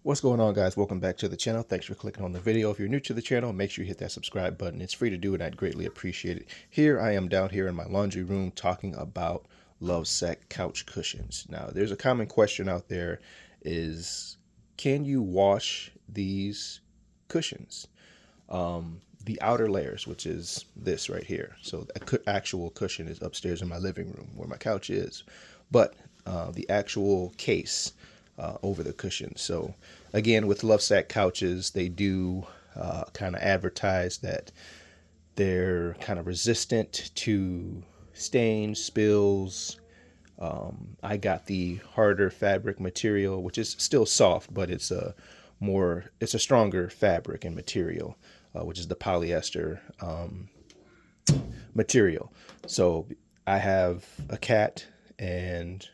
What's going on, guys? Welcome back to the channel. Thanks for clicking on the video. If you're new to the channel, make sure you hit that subscribe button. It's free to do and I'd greatly appreciate it. Here I am down here in my laundry room talking about Love Sac couch cushions. Now, there's a common question out there is, can you wash these cushions? The outer layers, which is this right here. So the actual cushion is upstairs in my living room where my couch is. But the actual case over the cushion. So again, with Love Sac couches, they do kind of advertise that they're kind of resistant to stains, spills. I got the harder fabric material, which is still soft, but it's a stronger fabric and material, which is the polyester material. So I have a cat, and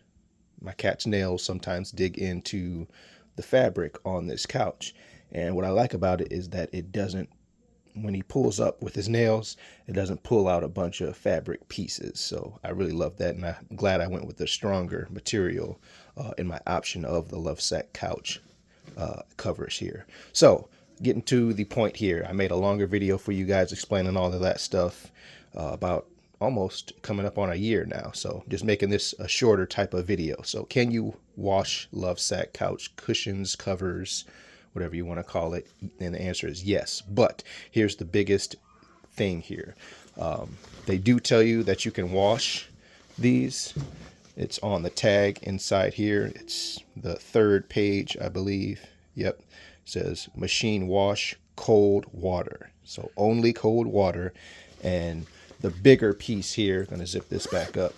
my cat's nails sometimes dig into the fabric on this couch. And what I like about it is that it doesn't, when he pulls up with his nails, it doesn't pull out a bunch of fabric pieces. So I really love that, and I'm glad I went with the stronger material in my option of the Love Sac couch covers here. So getting to the point here, I made a longer video for you guys explaining all of that stuff about almost coming up on a year now. So just making this a shorter type of video. So can you wash Love Sac couch cushions, covers, whatever you want to call it? And the answer is yes. But here's the biggest thing here. They do tell you that you can wash these. It's on the tag inside here. It's the third page, I believe. Yep. It says machine wash cold water. So only cold water. And the bigger piece here, going to zip this back up.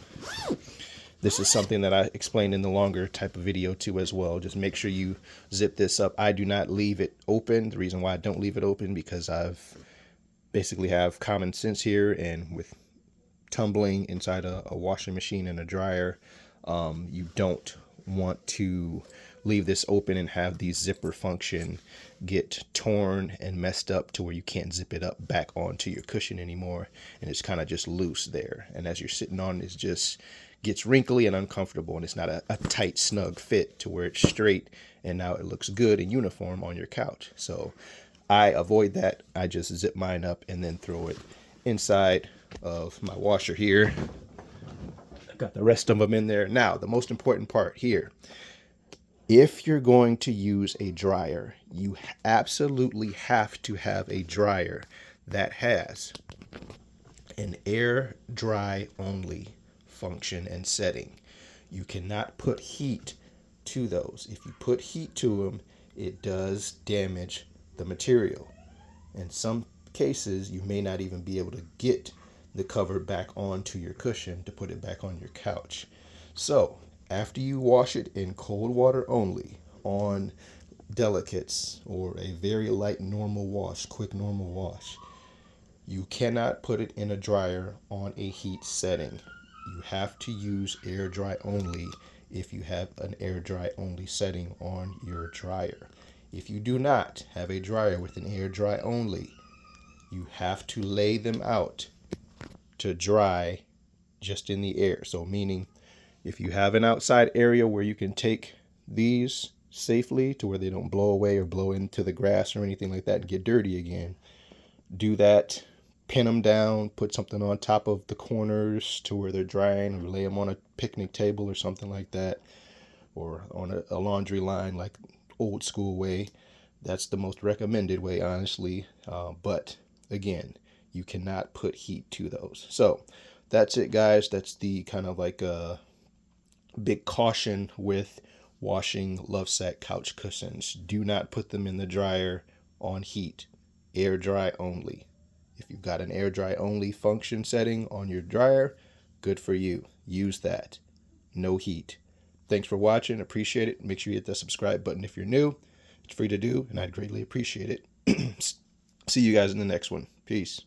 This is something that I explained in the longer type of video too as well. Just make sure you zip this up. I do not leave it open. The reason why I don't leave it open, because I've basically have common sense here, and with tumbling inside a washing machine and a dryer, you don't want to leave this open and have the zipper function get torn and messed up to where you can't zip it up back onto your cushion anymore, and it's kind of just loose there, and as you're sitting on it, just gets wrinkly and uncomfortable, and it's not a tight snug fit to where it's straight and now it looks good and uniform on your couch. So I avoid that. I just zip mine up and then throw it inside of my washer here. I've got the rest of them in there. Now the most important part here, if you're going to use a dryer, you absolutely have to have a dryer that has an air dry only function and setting. You cannot put heat to those. If you put heat to them, it does damage the material. In some cases, you may not even be able to get the cover back onto your cushion to put it back on your couch. So after you wash it in cold water only on delicates or a very light normal wash, quick normal wash, you cannot put it in a dryer on a heat setting. You have to use air dry only if you have an air dry only setting on your dryer. If you do not have a dryer with an air dry only, you have to lay them out to dry just in the air. So meaning, if you have an outside area where you can take these safely to where they don't blow away or blow into the grass or anything like that and get dirty again, do that. Pin them down, put something on top of the corners to where they're drying, or lay them on a picnic table or something like that, or on a laundry line like old school way. That's the most recommended way, honestly. But again, you cannot put heat to those. So that's it, guys. That's the kind of like a big caution with washing Love Sac couch cushions. Do not put them in the dryer on heat. Air dry only. If you've got an air dry only function setting on your dryer, good for you. Use that. No heat. Thanks for watching. Appreciate it. Make sure you hit the subscribe button if you're new. It's free to do, and I'd greatly appreciate it. See you guys in the next one. Peace.